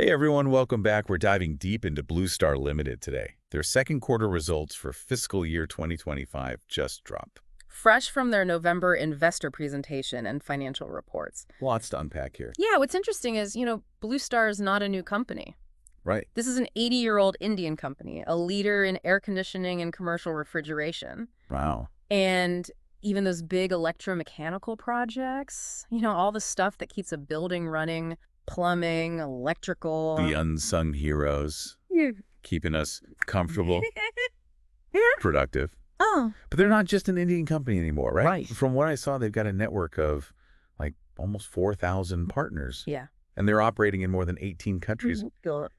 Hey everyone, welcome back. We're diving deep into Blue Star Ltd today. Their second quarter results for fiscal year 2025 just dropped. Fresh from their November investor presentation and financial reports. Lots to unpack here. Yeah, what's interesting is, Blue Star is not a new company. Right. This is an 80-year-old Indian company, a leader in air conditioning and commercial refrigeration. Wow. And even those big electromechanical projects, all the stuff that keeps a building running, plumbing, electrical. The unsung heroes, Yeah. keeping us comfortable, productive. Oh. But they're not just an Indian company anymore, right? Right. From what I saw, they've got a network of like almost 4,000 partners. Yeah. And they're operating in more than 18 countries.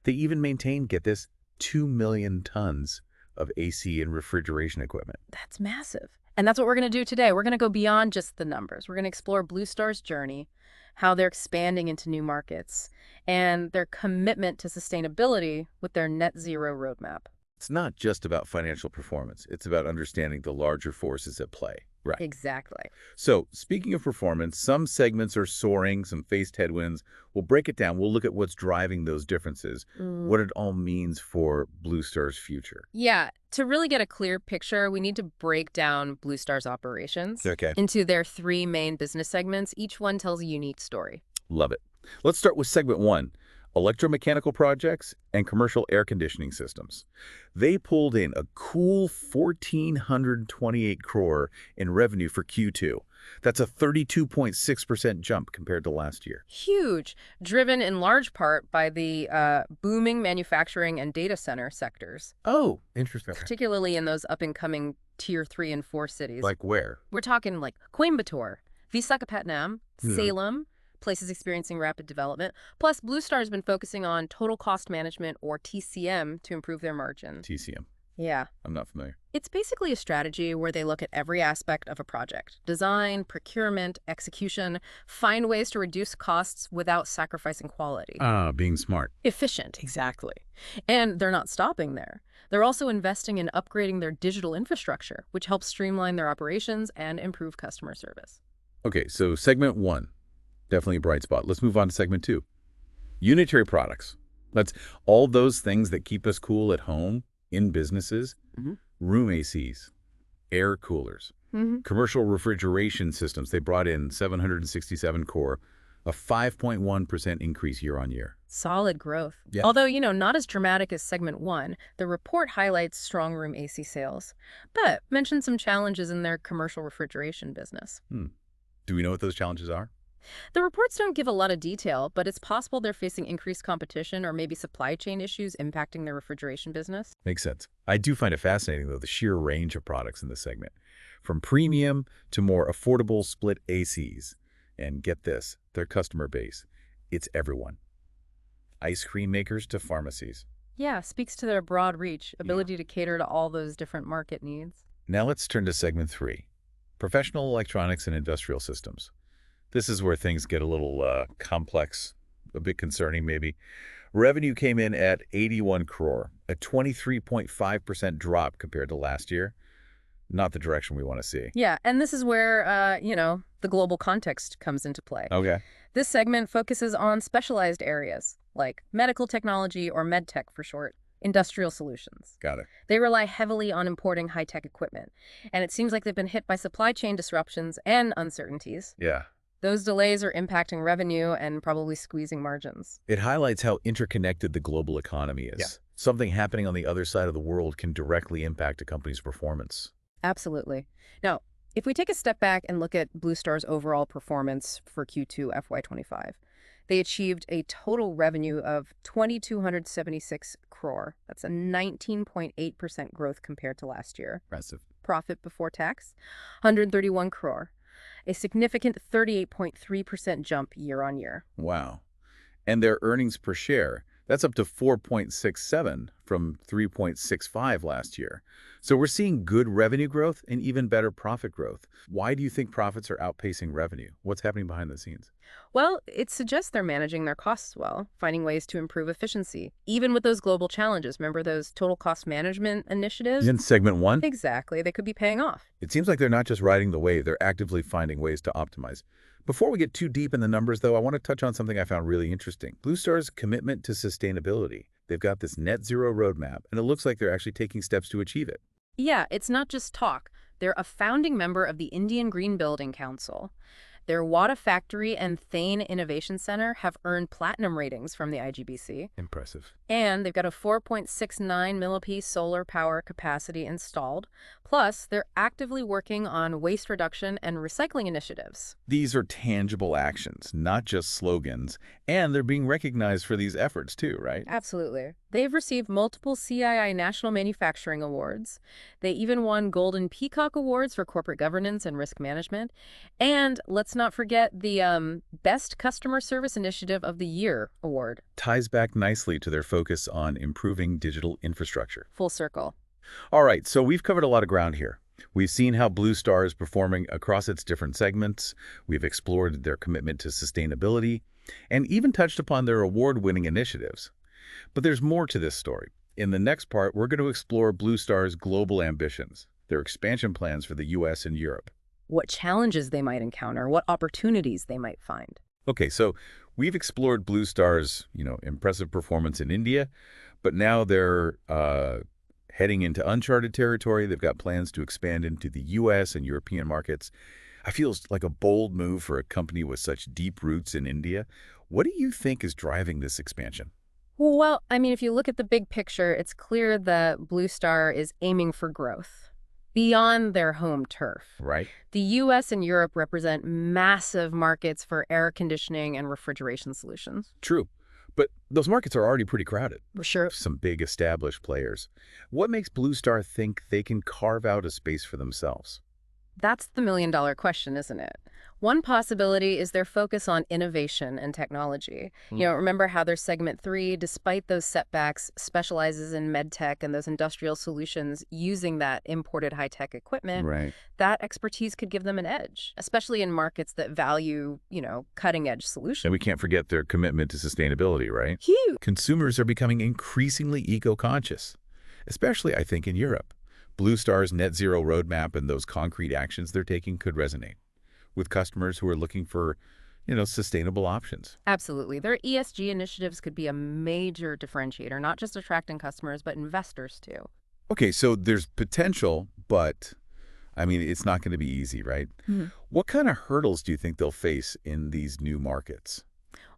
They even maintain, get this, 2 million tons of AC and refrigeration equipment. That's massive. And that's what we're going to do today. We're going to go beyond just the numbers. We're going to explore Blue Star's journey, how they're expanding into new markets, and their commitment to sustainability with their net zero roadmap. It's not just about financial performance. It's about understanding the larger forces at play. Right. Exactly. So speaking of performance, some segments are soaring, some faced headwinds. We'll break it down. We'll look at what's driving those differences, what it all means for Blue Star's future. Yeah, to really get a clear picture, we need to break down Blue Star's operations into their three main business segments. Each one tells a unique story. Love it. Let's start with segment one. Electromechanical projects and commercial air conditioning systems. They pulled in a cool 1,428 crore in revenue for Q2. That's a 32.6% jump compared to last year. Huge, driven in large part by the booming manufacturing and data center sectors. Oh, interesting. Particularly in those up-and-coming Tier 3 and 4 cities. Like where? We're talking like Coimbatore, Visakhapatnam, Salem, places experiencing rapid development. Plus, Blue Star has been focusing on total cost management, or TCM, to improve their margin. TCM. Yeah. I'm not familiar. It's basically a strategy where they look at every aspect of a project. Design, procurement, execution, find ways to reduce costs without sacrificing quality. Being smart. Efficient, exactly. And they're not stopping there. They're also investing in upgrading their digital infrastructure, which helps streamline their operations and improve customer service. Okay, so segment one. Definitely a bright spot. Let's move on to segment two. Unitary products. That's all those things that keep us cool at home, in businesses, room ACs, air coolers, commercial refrigeration systems. They brought in 767 crore, a 5.1% increase year on year. Solid growth. Yeah. Although, not as dramatic as segment one, the report highlights strong room AC sales, but mentions some challenges in their commercial refrigeration business. Do we know what those challenges are? The reports don't give a lot of detail, but it's possible they're facing increased competition or maybe supply chain issues impacting their refrigeration business. Makes sense. I do find it fascinating, though, the sheer range of products in this segment, from premium to more affordable split ACs. And get this, their customer base, it's everyone. Ice cream makers to pharmacies. Yeah, speaks to their broad reach, ability to cater to all those different market needs. Now let's turn to segment three, professional electronics and industrial systems. This is where things get a little complex, a bit concerning maybe. Revenue came in at 81 crore, a 23.5% drop compared to last year. Not the direction we want to see. Yeah, and this is where, the global context comes into play. Okay. This segment focuses on specialized areas, like medical technology, or medtech for short, industrial solutions. Got it. They rely heavily on importing high-tech equipment, and it seems like they've been hit by supply chain disruptions and uncertainties. Yeah. Those delays are impacting revenue and probably squeezing margins. It highlights how interconnected the global economy is. Yeah. Something happening on the other side of the world can directly impact a company's performance. Absolutely. Now, if we take a step back and look at Blue Star's overall performance for Q2 FY25, they achieved a total revenue of 2,276 crore. That's a 19.8% growth compared to last year. Impressive. Profit before tax, 131 crore. A significant 38.3% jump year on year. Wow. And their earnings per share, that's up to 4.67 from 3.65 last year. So we're seeing good revenue growth and even better profit growth. Why do you think profits are outpacing revenue? What's happening behind the scenes? Well, it suggests they're managing their costs well, finding ways to improve efficiency, even with those global challenges. Remember those total cost management initiatives? In segment one, Exactly. They could be paying off. it seems like they're not just riding the wave, they're actively finding ways to optimize. Before we get too deep in the numbers, though, I want to touch on something I found really interesting. Blue Star's commitment to sustainability. They've got this net zero roadmap, and it looks like they're actually taking steps to achieve it. Yeah, it's not just talk. They're a founding member of the Indian Green Building Council. Their Wada Factory and Thane Innovation Center have earned platinum ratings from the IGBC. Impressive. And they've got a 4.69 millipie solar power capacity installed. Plus, they're actively working on waste reduction and recycling initiatives. These are tangible actions, not just slogans, and they're being recognized for these efforts too, right? Absolutely. They've received multiple CII National Manufacturing Awards. They even won Golden Peacock Awards for corporate governance and risk management. And let's not forget the Best Customer Service Initiative of the Year award. Ties back nicely to their focus on improving digital infrastructure. Full circle. All right, so we've covered a lot of ground here. We've seen how Blue Star is performing across its different segments. We've explored their commitment to sustainability and even touched upon their award-winning initiatives. But there's more to this story. In the next part, we're going to explore Blue Star's global ambitions, their expansion plans for the U.S. and Europe. What challenges they might encounter, what opportunities they might find. Okay, so we've explored Blue Star's, impressive performance in India, but now they're heading into uncharted territory. They've got plans to expand into the U.S. and European markets. I feel it's like a bold move for a company with such deep roots in India. What do you think is driving this expansion? Well, I mean, if you look at the big picture, it's clear that Blue Star is aiming for growth beyond their home turf. Right. The U.S. and Europe represent massive markets for air conditioning and refrigeration solutions. True. But those markets are already pretty crowded. For sure. Some big established players. What makes Blue Star think they can carve out a space for themselves? That's the million-dollar question, isn't it? One possibility is their focus on innovation and technology. Remember how their segment 3, despite those setbacks, specializes in medtech and those industrial solutions using that imported high-tech equipment. Right. That expertise could give them an edge, especially in markets that value, cutting-edge solutions. And we can't forget their commitment to sustainability, right? Huge. Consumers are becoming increasingly eco-conscious, especially, I think, in Europe. Blue Star's net zero roadmap and those concrete actions they're taking could resonate with customers who are looking for, sustainable options. Absolutely. Their ESG initiatives could be a major differentiator, not just attracting customers, but investors too. Okay, so there's potential, but, it's not going to be easy, right? What kind of hurdles do you think they'll face in these new markets?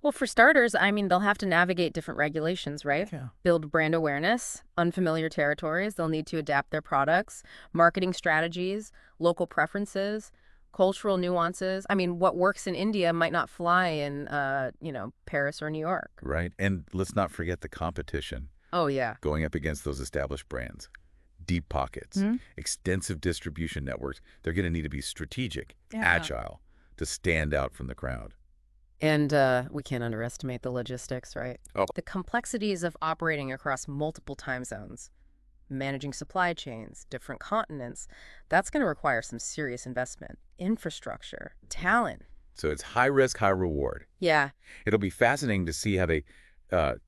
Well, for starters, they'll have to navigate different regulations, right? Yeah. Build brand awareness, unfamiliar territories. They'll need to adapt their products, marketing strategies, local preferences, cultural nuances. What works in India might not fly in, Paris or New York. Right. And let's not forget the competition. Oh, yeah. Going up against those established brands. Deep pockets, extensive distribution networks. They're going to need to be strategic, agile, to stand out from the crowd. And we can't underestimate the logistics, right? Oh. The complexities of operating across multiple time zones, managing supply chains, different continents, that's going to require some serious investment, infrastructure, talent. So it's high risk, high reward. Yeah. It'll be fascinating to see how they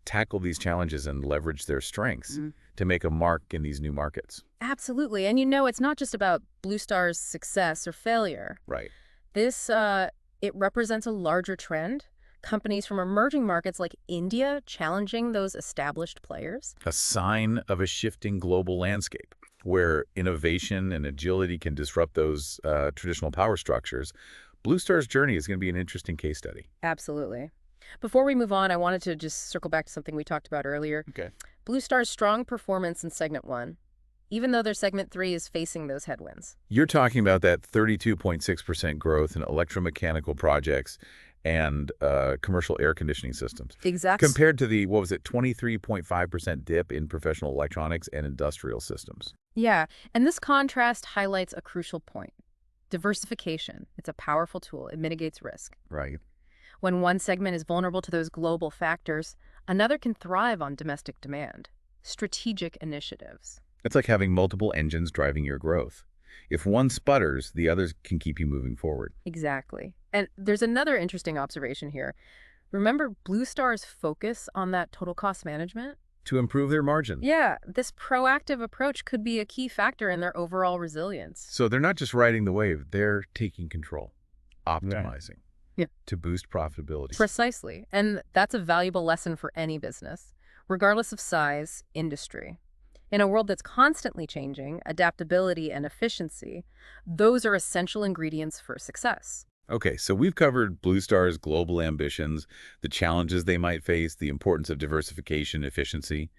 tackle these challenges and leverage their strengths to make a mark in these new markets. Absolutely. And it's not just about Blue Star's success or failure. Right. This, it represents a larger trend. Companies from emerging markets like India challenging those established players. A sign of a shifting global landscape where innovation and agility can disrupt those traditional power structures. Blue Star's journey is going to be an interesting case study. Absolutely. Before we move on, I wanted to just circle back to something we talked about earlier. Okay. Blue Star's strong performance in Segment 1, even though their Segment 3 is facing those headwinds. You're talking about that 32.6% growth in electromechanical projects and commercial air conditioning systems. Exactly. Compared to the, 23.5% dip in professional electronics and industrial systems. Yeah, and this contrast highlights a crucial point. Diversification. It's a powerful tool. It mitigates risk. Right. When one segment is vulnerable to those global factors, another can thrive on domestic demand. strategic initiatives. It's like having multiple engines driving your growth. If one sputters, the others can keep you moving forward. Exactly. And there's another interesting observation here. Remember Blue Star's focus on that total cost management? To improve their margin. Yeah, this proactive approach could be a key factor in their overall resilience. So they're not just riding the wave, they're taking control, optimizing Yeah. to boost profitability. Precisely. And that's a valuable lesson for any business, regardless of size, industry. In a world that's constantly changing, adaptability and efficiency, those are essential ingredients for success. Okay, so we've covered Blue Star's global ambitions, the challenges they might face, the importance of diversification, efficiency.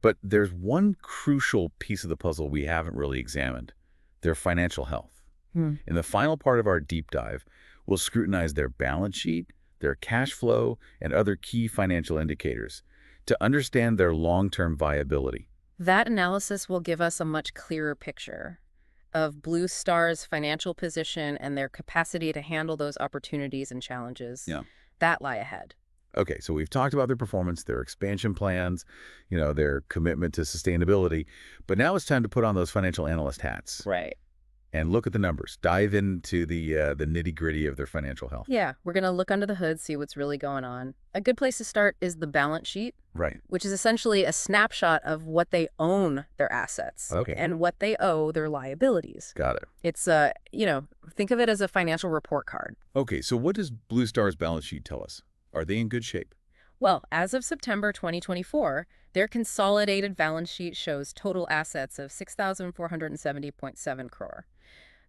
But there's one crucial piece of the puzzle we haven't really examined, their financial health. In the final part of our deep dive, we'll scrutinize their balance sheet, their cash flow, and other key financial indicators to understand their long-term viability. That analysis will give us a much clearer picture of Blue Star's financial position and their capacity to handle those opportunities and challenges that lie ahead. Okay, so we've talked about their performance, their expansion plans, their commitment to sustainability, but now it's time to put on those financial analyst hats. Right. And look at the numbers. Dive into the nitty-gritty of their financial health. Yeah, we're going to look under the hood, see what's really going on. A good place to start is the balance sheet, Right. which is essentially a snapshot of what they own, their assets, and what they owe, their liabilities. Got it. It's, think of it as a financial report card. Okay, so what does Blue Star's balance sheet tell us? Are they in good shape? Well, as of September 2024, their consolidated balance sheet shows total assets of 6,470.7 crore,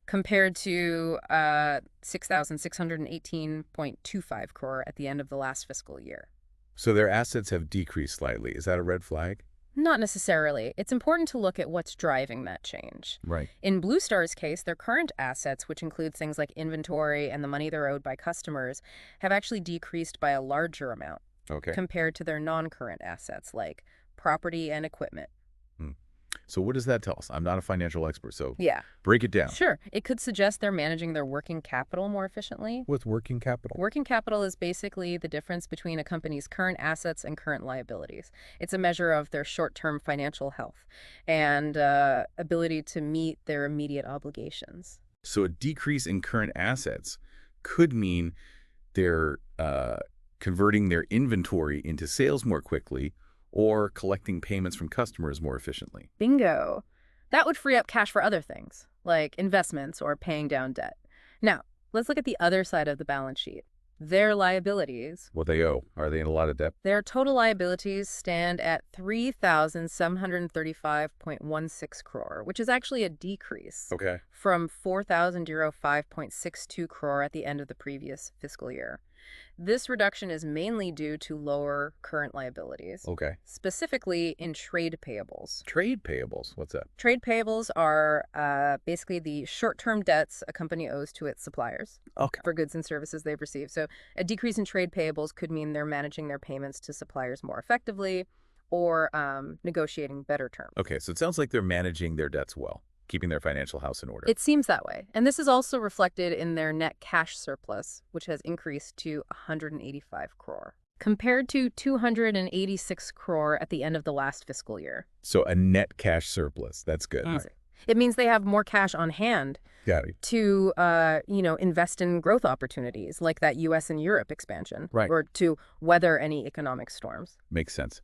compared to 6,618.25 crore at the end of the last fiscal year. So their assets have decreased slightly. Is that a red flag? Not necessarily. It's important to look at what's driving that change. Right. In Blue Star's case, their current assets, which include things like inventory and the money they're owed by customers, have actually decreased by a larger amount compared to their non-current assets like property and equipment. So what does that tell us? I'm not a financial expert, so break it down. Sure. It could suggest they're managing their working capital more efficiently. What's working capital? Working capital is basically the difference between a company's current assets and current liabilities. It's a measure of their short-term financial health and ability to meet their immediate obligations. So a decrease in current assets could mean they're converting their inventory into sales more quickly or collecting payments from customers more efficiently. Bingo. That would free up cash for other things, like investments or paying down debt. Now, let's look at the other side of the balance sheet. Their liabilities. What they owe. Are they in a lot of debt? Their total liabilities stand at 3,735.16 crore, which is actually a decrease from 4,005.62 crore at the end of the previous fiscal year. This reduction is mainly due to lower current liabilities, specifically in trade payables. Trade payables? What's that? Trade payables are basically the short-term debts a company owes to its suppliers for goods and services they've received. So a decrease in trade payables could mean they're managing their payments to suppliers more effectively or negotiating better terms. Okay, so it sounds like they're managing their debts well, keeping their financial house in order. It seems that way. And this is also reflected in their net cash surplus, which has increased to 185 crore, compared to 286 crore at the end of the last fiscal year. So a net cash surplus. That's good. It means they have more cash on hand to, invest in growth opportunities like that U.S. and Europe expansion or to weather any economic storms. Makes sense.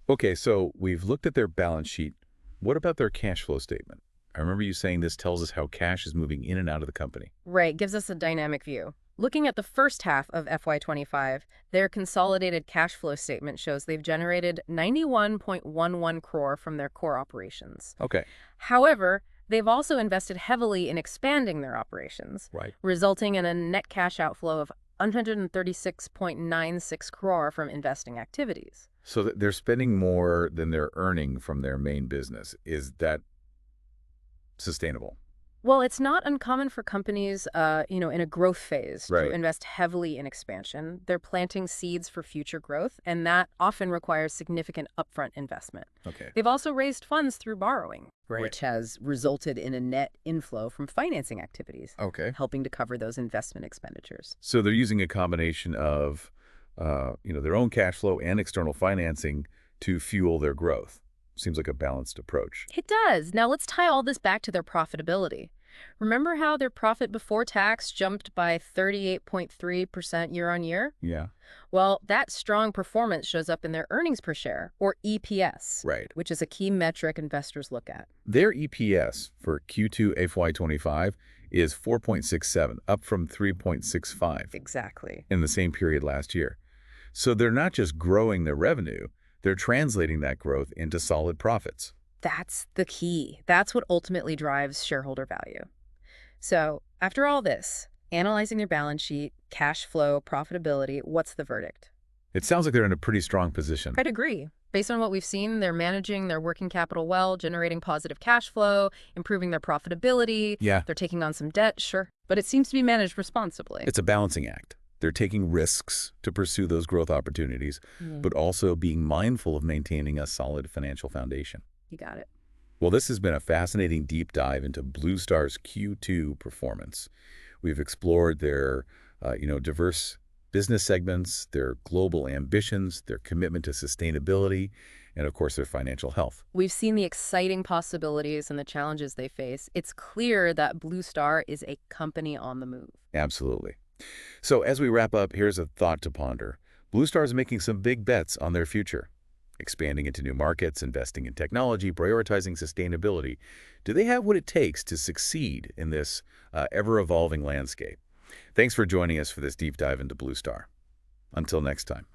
Okay, so we've looked at their balance sheet. What about their cash flow statement? I remember you saying this tells us how cash is moving in and out of the company. Right, gives us a dynamic view. Looking at the first half of FY25, their consolidated cash flow statement shows they've generated 91.11 crore from their core operations. However, they've also invested heavily in expanding their operations, resulting in a net cash outflow of 136.96 crore from investing activities. So they're spending more than they're earning from their main business. Is that sustainable? Well, it's not uncommon for companies, in a growth phase to invest heavily in expansion. They're planting seeds for future growth, and that often requires significant upfront investment. They've also raised funds through borrowing, which has resulted in a net inflow from financing activities, helping to cover those investment expenditures. So they're using a combination of, their own cash flow and external financing to fuel their growth. Seems like a balanced approach. It does. Now let's tie all this back to their profitability. Remember how their profit before tax jumped by 38.3% year on year? Yeah. Well, that strong performance shows up in their earnings per share, or EPS, Right. which is a key metric investors look at. Their EPS for Q2 FY25 is 4.67, up from 3.65 Exactly. in the same period last year. So they're not just growing their revenue, they're translating that growth into solid profits. That's the key. That's what ultimately drives shareholder value. So, after all this, analyzing their balance sheet, cash flow, profitability, what's the verdict? It sounds like they're in a pretty strong position. I'd agree. Based on what we've seen, they're managing their working capital well, generating positive cash flow, improving their profitability. Yeah, They're taking on some debt, sure, but it seems to be managed responsibly. it's a balancing act. They're taking risks to pursue those growth opportunities, but also being mindful of maintaining a solid financial foundation. You got it. Well, this has been a fascinating deep dive into Blue Star's Q2 performance. We've explored their, diverse business segments, their global ambitions, their commitment to sustainability, and of course, their financial health. We've seen the exciting possibilities and the challenges they face. It's clear that Blue Star is a company on the move. Absolutely. So as we wrap up, here's a thought to ponder. Blue Star is making some big bets on their future. Expanding into new markets, investing in technology, prioritizing sustainability. Do they have what it takes to succeed in this ever-evolving landscape? Thanks for joining us for this deep dive into Blue Star. Until next time.